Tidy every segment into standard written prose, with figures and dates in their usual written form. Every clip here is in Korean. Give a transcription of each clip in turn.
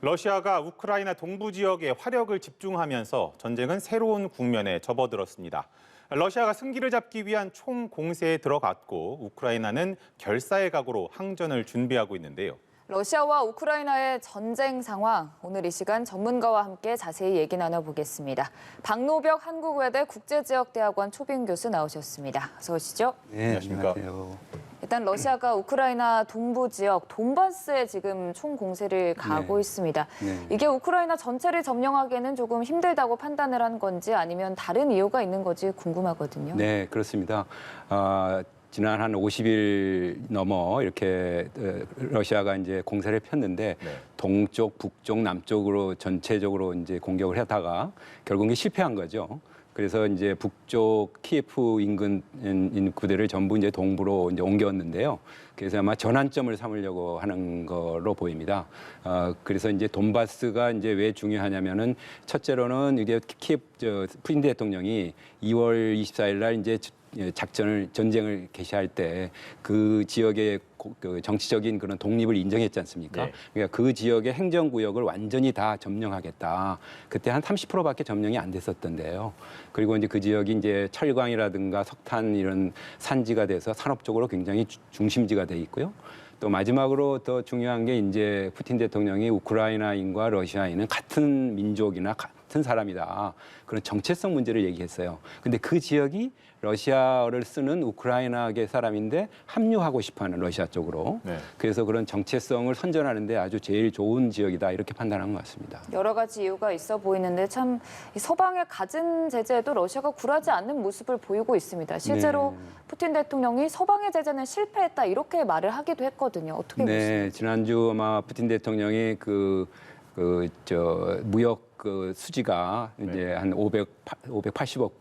러시아가 우크라이나 동부 지역에 화력을 집중하면서 전쟁은 새로운 국면에 접어들었습니다. 러시아가 승기를 잡기 위한 총공세에 들어갔고 우크라이나는 결사의 각오로 항전을 준비하고 있는데요. 러시아와 우크라이나의 전쟁 상황, 오늘 이 시간 전문가와 함께 자세히 얘기 나눠보겠습니다. 박노벽 한국외대 국제지역대학원 초빙 교수 나오셨습니다. 어서 오시죠. 네, 안녕하십니까. 안녕하세요. 일단 러시아가 우크라이나 동부 지역 돈바스에 지금 총공세를 가하고 네. 있습니다. 네. 이게 우크라이나 전체를 점령하기에는 조금 힘들다고 판단을 한 건지 아니면 다른 이유가 있는 건지 궁금하거든요. 네, 그렇습니다. 지난 한 50일 넘어 이렇게 러시아가 이제 공세를 폈는데 네. 동쪽, 북쪽, 남쪽으로 전체적으로 이제 공격을 하다가 결국은 실패한 거죠. 그래서 이제 북쪽 키예프 인근 부대를 전부 이제 동부로 이제 옮겼는데요. 그래서 아마 전환점을 삼으려고 하는 거로 보입니다. 그래서 이제 돈바스가 이제 왜 중요하냐면은 첫째로는 이게 푸틴 대통령이 2월 24일 날 이제 전쟁을 개시할 때 그 지역의 그 정치적인 그런 독립을 인정했지 않습니까? 네. 그러니까 그 지역의 행정구역을 완전히 다 점령하겠다. 그때 한 30%밖에 점령이 안 됐었던데요. 그리고 이제 그 지역이 이제 철광이라든가 석탄 이런 산지가 돼서 산업적으로 굉장히 중심지가 돼 있고요. 또 마지막으로 더 중요한 게 이제 푸틴 대통령이 우크라이나인과 러시아인은 같은 민족이나 같은 사람이다. 그런 정체성 문제를 얘기했어요. 근데 그 지역이 러시아어를 쓰는 우크라이나계 사람인데 합류하고 싶어하는 러시아 쪽으로. 네. 그래서 그런 정체성을 선전하는데 아주 제일 좋은 지역이다 이렇게 판단한 것 같습니다. 여러 가지 이유가 있어 보이는데 참 서방의 갖은 제재에도 러시아가 굴하지 않는 모습을 보이고 있습니다. 실제로 네. 푸틴 대통령이 서방의 제재는 실패했다 이렇게 말을 하기도 했거든요. 어떻게 네, 보시나요? 지난주 아마 푸틴 대통령이 무역 수지가 이제 한 580억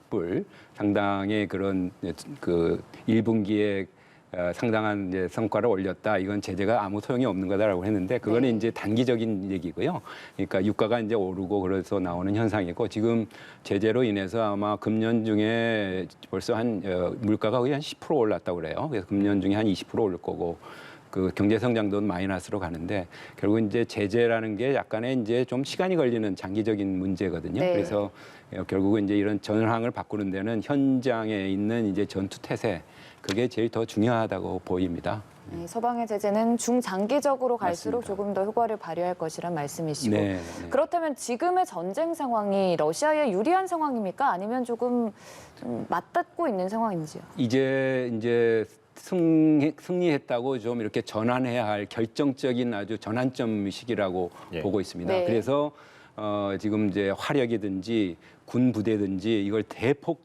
불 상당의 그런 그 1분기에 상당한 이제 성과를 올렸다. 이건 제재가 아무 소용이 없는 거다라고 했는데 그거는 네. 이제 단기적인 얘기고요. 그러니까 유가가 이제 오르고 그래서 나오는 현상이고 지금 제재로 인해서 아마 금년 중에 벌써 물가가 거의 한 10% 올랐다고 그래요. 그래서 금년 중에 한 20% 오를 거고 그 경제 성장도 마이너스로 가는데 결국 이제 제재라는 게 약간의 이제 좀 시간이 걸리는 장기적인 문제거든요. 네. 그래서 결국은 이제 이런 전황을 바꾸는 데는 현장에 있는 이제 전투 태세 그게 제일 더 중요하다고 보입니다. 네, 서방의 제재는 중장기적으로 갈수록 맞습니다. 조금 더 효과를 발휘할 것이란 말씀이시고 네, 네. 그렇다면 지금의 전쟁 상황이 러시아에 유리한 상황입니까? 아니면 조금 좀 맞닿고 있는 상황인지요? 이제 승리했다고 좀 이렇게 전환해야 할 결정적인 아주 전환점 시기라고 예. 보고 있습니다. 네. 그래서 지금 이제 화력이든지 군 부대든지 이걸 대폭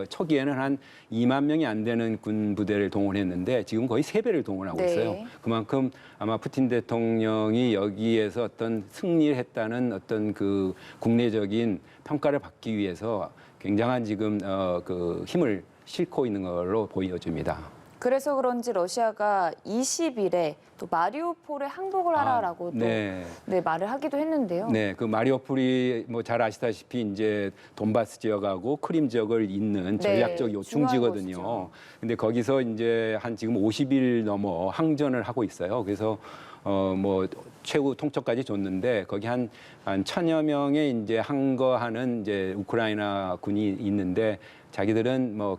초기에는 한 2만 명이 안 되는 군 부대를 동원했는데 지금 거의 3배를 동원하고 네. 있어요. 그만큼 아마 푸틴 대통령이 여기에서 어떤 승리를 했다는 어떤 그 국내적인 평가를 받기 위해서 굉장한 지금 그 힘을 싣고 있는 걸로 보여집니다. 그래서 그런지 러시아가 20일에 또 마리우폴에 항복을 하라라고 또 네. 말을 하기도 했는데요. 네, 그 마리오폴이 뭐 잘 아시다시피 이제 돈바스 지역하고 크림 지역을 잇는 전략적 네, 요충지거든요. 중요한 곳이죠. 근데 거기서 이제 한 지금 50일 넘어 항전을 하고 있어요. 그래서 뭐 최후 통첩까지 줬는데 거기 한 1,000여 명의 이제 항거하는 이제 우크라이나 군이 있는데 자기들은 뭐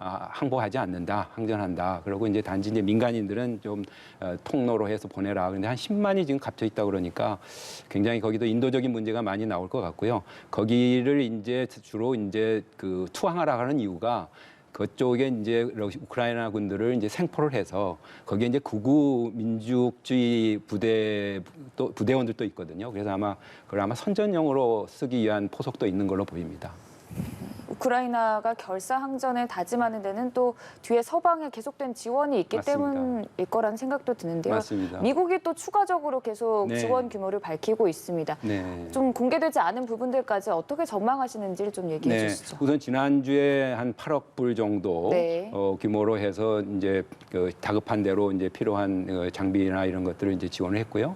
항복하지 않는다, 항전한다. 그러고 이제 단지 이제 민간인들은 좀 통로로 해서 보내라. 그런데 한 10만이 지금 갇혀 있다 그러니까 굉장히 거기도 인도적인 문제가 많이 나올 것 같고요. 거기를 이제 주로 이제 그 투항하라 하는 이유가 그쪽에 이제 우크라이나 군들을 이제 생포를 해서 거기에 이제 극우 민족주의 부대원들도 있거든요. 그래서 그걸 아마 선전용으로 쓰기 위한 포석도 있는 걸로 보입니다. 우크라이나가 결사항전을 다짐하는 데는 또 뒤에 서방의 계속된 지원이 있기 맞습니다. 때문일 거라는 생각도 드는데요. 맞습니다. 미국이 또 추가적으로 계속 네. 지원 규모를 밝히고 있습니다. 네. 좀 공개되지 않은 부분들까지 어떻게 전망하시는지를 좀 얘기해 주시죠. 우선 지난주에 한 8억 불 정도 네. 규모로 해서 이제 그 다급한 대로 이제 필요한 장비나 이런 것들을 이제 지원을 했고요.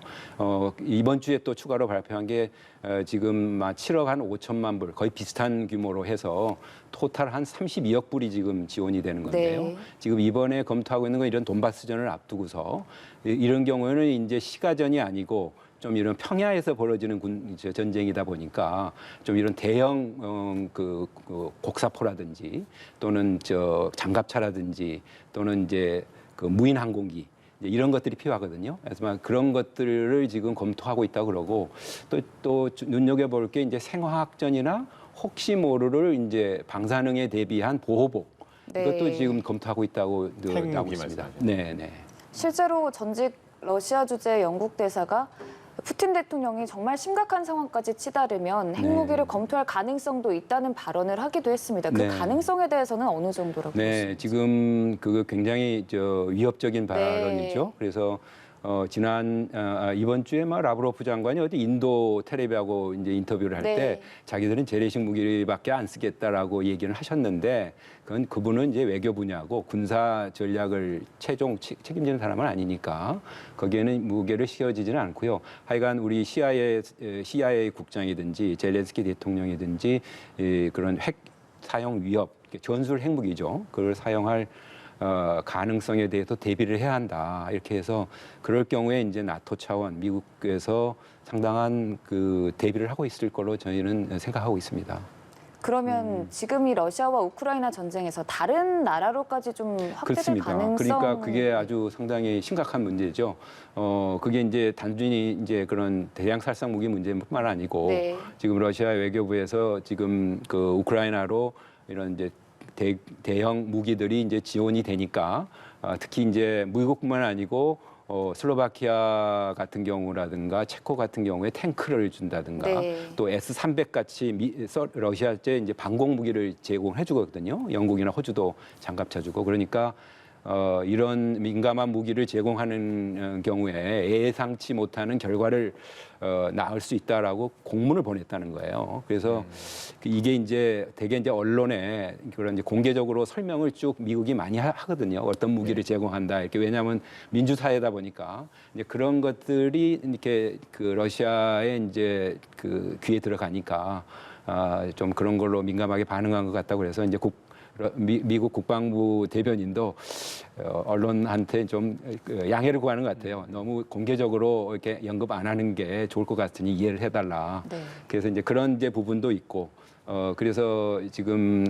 이번 주에 또 추가로 발표한 게 지금 7억 한 5천만 불 거의 비슷한 규모로 해서 토탈 한 32억 불이 지금 지원이 되는 건데요. 네. 지금 이번에 검토하고 있는 건 이런 돈바스전을 앞두고서 이런 경우에는 이제 시가전이 아니고 좀 이런 평야에서 벌어지는 전쟁이다 보니까 좀 이런 대형 그 곡사포라든지 또는 장갑차라든지 또는 이제 그 무인 항공기 이런 것들이 필요하거든요. 그래서 그런 것들을 지금 검토하고 있다고 그러고 또 눈여겨볼 게 이제 생화학전이나 혹시 모르를 이제 방사능에 대비한 보호복 이것도 지금 검토하고 있다고 나오고 있습니다. 네, 네. 실제로 전직 러시아 주재 영국 대사가 푸틴 대통령이 정말 심각한 상황까지 치달으면 핵무기를 검토할 가능성도 있다는 발언을 하기도 했습니다. 그 가능성에 대해서는 어느 정도라고 보십니까? 네, 지금 그거 굉장히 위협적인 발언이죠. 그래서 이번 주에 라브로프 장관이 어디 인도 텔레비하고 이제 인터뷰를 할 때 자기들은 재래식 무기밖에 안 쓰겠다라고 얘기를 하셨는데 그분은 이제 외교 분야고 군사 전략을 최종 책임지는 사람은 아니니까 거기에는 무게를 씌워지지는 않고요. 하여간 우리 CIA 국장이든지 젤렌스키 대통령이든지 그런 핵 사용 위협, 전술 핵무기죠. 그걸 사용할 가능성에 대해서 대비를 해야 한다. 이렇게 해서 그럴 경우에 이제 나토 차원, 미국에서 상당한 그 대비를 하고 있을 걸로 저희는 생각하고 있습니다. 그러면 지금 이 러시아와 우크라이나 전쟁에서 다른 나라로까지 좀 확대될 그렇습니다. 가능성? 그러니까 그게 아주 상당히 심각한 문제죠. 그게 이제 단순히 이제 그런 대량 살상 무기 문제뿐만 아니고 지금 러시아 외교부에서 지금 그 우크라이나로 이런 이제 대형 무기들이 이제 지원이 되니까 특히 이제 미국뿐만 아니고 슬로바키아 같은 경우라든가 체코 같은 경우에 탱크를 준다든가 또 S-300 같이 러시아제 이제 방공 무기를 제공해 주거든요. 영국이나 호주도 장갑차 주고 그러니까 이런 민감한 무기를 제공하는 경우에 예상치 못하는 결과를 낳을 수 있다라고 공문을 보냈다는 거예요. 그래서 이게 이제 대개 이제 언론에 그런 이제 공개적으로 설명을 쭉 미국이 많이 하거든요. 어떤 무기를 제공한다 이렇게 왜냐하면 민주사회다 보니까 이제 그런 것들이 이렇게 그 러시아의 이제 그 귀에 들어가니까 좀 그런 걸로 민감하게 반응한 것 같다고 그래서 이제 미국 국방부 대변인도 언론한테 좀 양해를 구하는 것 같아요. 너무 공개적으로 이렇게 언급 안 하는 게 좋을 것 같으니 이해를 해달라. 그래서 이제 그런 이제 부분도 있고, 그래서 지금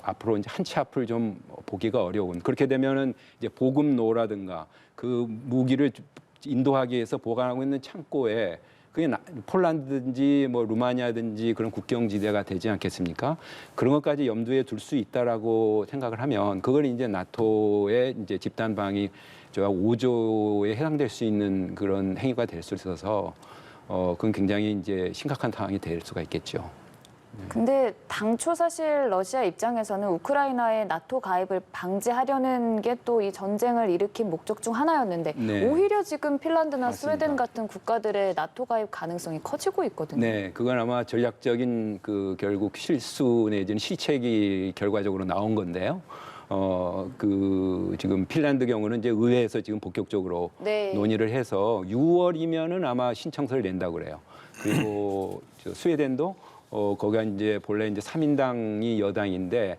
앞으로 이제 한치 앞을 좀 보기가 어려운 그렇게 되면은 이제 보급로라든가 그 무기를 인도하기 위해서 보관하고 있는 창고에 그게 폴란드든지 뭐 루마니아든지 그런 국경지대가 되지 않겠습니까? 그런 것까지 염두에 둘 수 있다라고 생각을 하면 그걸 이제 나토의 이제 집단 방위 조약 5조에 해당될 수 있는 그런 행위가 될 수 있어서 그건 굉장히 이제 심각한 상황이 될 수가 있겠죠. 근데 당초 사실 러시아 입장에서는 우크라이나의 나토 가입을 방지하려는 게 또 이 전쟁을 일으킨 목적 중 하나였는데 오히려 지금 핀란드나 스웨덴 같은 국가들의 나토 가입 가능성이 커지고 있거든요. 네, 그건 아마 전략적인 그 결국 실수 내지는 실책이 결과적으로 나온 건데요. 그 지금 핀란드 경우는 이제 의회에서 지금 본격적으로 논의를 해서 6월이면은 아마 신청서를 낸다고 그래요. 그리고 스웨덴도 거기가 이제 본래 이제 3인당이 여당인데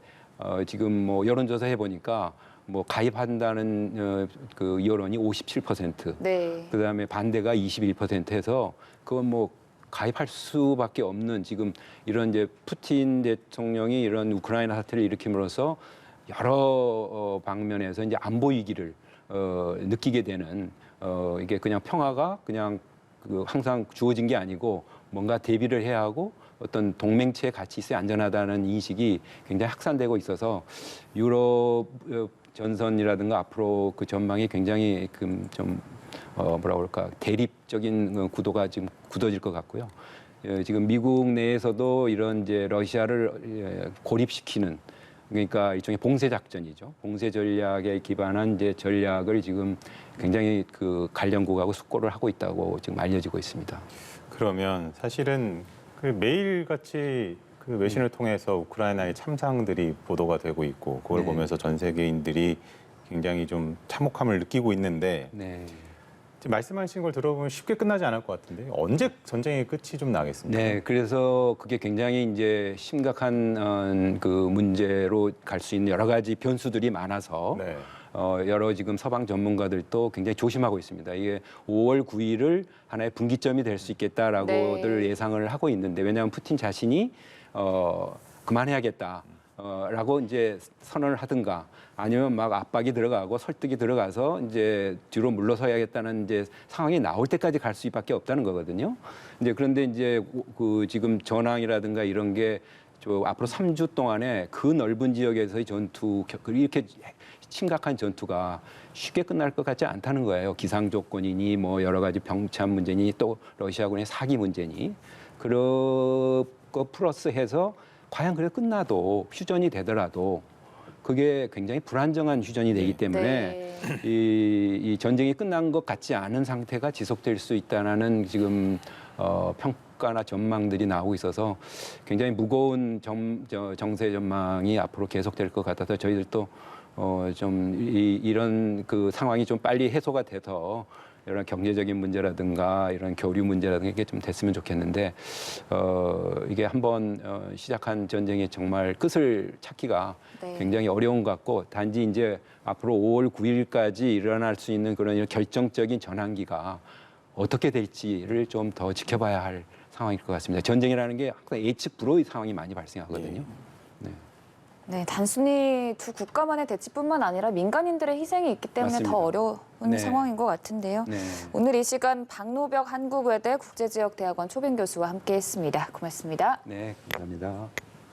지금 뭐 여론조사 해보니까 뭐 가입한다는 그 여론이 57%, 그다음에 반대가 21%해서 그건 뭐 가입할 수밖에 없는 지금 이런 이제 푸틴 대통령이 이런 우크라이나 사태를 일으킴으로써 여러 방면에서 이제 안보 위기를 느끼게 되는 이게 그냥 평화가 그냥 그 항상 주어진 게 아니고 뭔가 대비를 해야 하고 어떤 동맹체에 같이 있어야 안전하다는 인식이 굉장히 확산되고 있어서 유럽 전선이라든가 앞으로 그 전망이 굉장히 좀 뭐라 그럴까 대립적인 구도가 지금 굳어질 것 같고요. 지금 미국 내에서도 이런 이제 러시아를 고립시키는 그러니까 일종의 봉쇄 작전이죠. 봉쇄 전략에 기반한 이제 전략을 지금 굉장히 그 관련국하고 숙고를 하고 있다고 지금 알려지고 있습니다. 그러면 사실은 그 매일같이 그 외신을 통해서 우크라이나의 참상들이 보도가 되고 있고 그걸 보면서 전 세계인들이 굉장히 좀 참혹함을 느끼고 있는데 지금 말씀하신 걸 들어보면 쉽게 끝나지 않을 것 같은데 언제 전쟁의 끝이 좀 나겠습니까? 네, 그래서 그게 굉장히 이제 심각한 그 문제로 갈 수 있는 여러 가지 변수들이 많아서 여러 지금 서방 전문가들도 굉장히 조심하고 있습니다. 이게 5월 9일을 하나의 분기점이 될 수 있겠다라고들 네. 예상을 하고 있는데 왜냐하면 푸틴 자신이 그만해야겠다. 라고 이제 선언을 하든가 아니면 막 압박이 들어가고 설득이 들어가서 이제 뒤로 물러서야겠다는 이제 상황이 나올 때까지 갈 수밖에 없다는 거거든요. 이제 그런데 이제 그 지금 전황이라든가 이런 게 저 앞으로 3주 동안에 그 넓은 지역에서의 전투 이렇게 심각한 전투가 쉽게 끝날 것 같지 않다는 거예요. 기상 조건이니 뭐 여러 가지 병참 문제니 또 러시아군의 사기 문제니 그런 거 플러스해서 과연 그래 끝나도 휴전이 되더라도 그게 굉장히 불안정한 휴전이 되기 때문에 네. 이 전쟁이 끝난 것 같지 않은 상태가 지속될 수 있다는 지금 평가나 전망들이 나오고 있어서 굉장히 무거운 정세 전망이 앞으로 계속될 것 같아서 저희들도 좀 이런 그 상황이 좀 빨리 해소가 돼서 이런 경제적인 문제라든가 이런 교류 문제라든가 이게 좀 됐으면 좋겠는데 이게 한번 시작한 전쟁의 정말 끝을 찾기가 네. 굉장히 어려운 것 같고 단지 이제 앞으로 5월 9일까지 일어날 수 있는 그런 이런 결정적인 전환기가 어떻게 될지를 좀 더 지켜봐야 할 상황일 것 같습니다. 전쟁이라는 게 항상 예측 불허의 상황이 많이 발생하거든요. 네. 네, 단순히 두 국가만의 대치뿐만 아니라 민간인들의 희생이 있기 때문에 맞습니다. 더 어려운 네. 상황인 것 같은데요. 네. 오늘 이 시간 박노벽 한국외대 국제지역대학원 초빙 교수와 함께했습니다. 고맙습니다. 네, 감사합니다.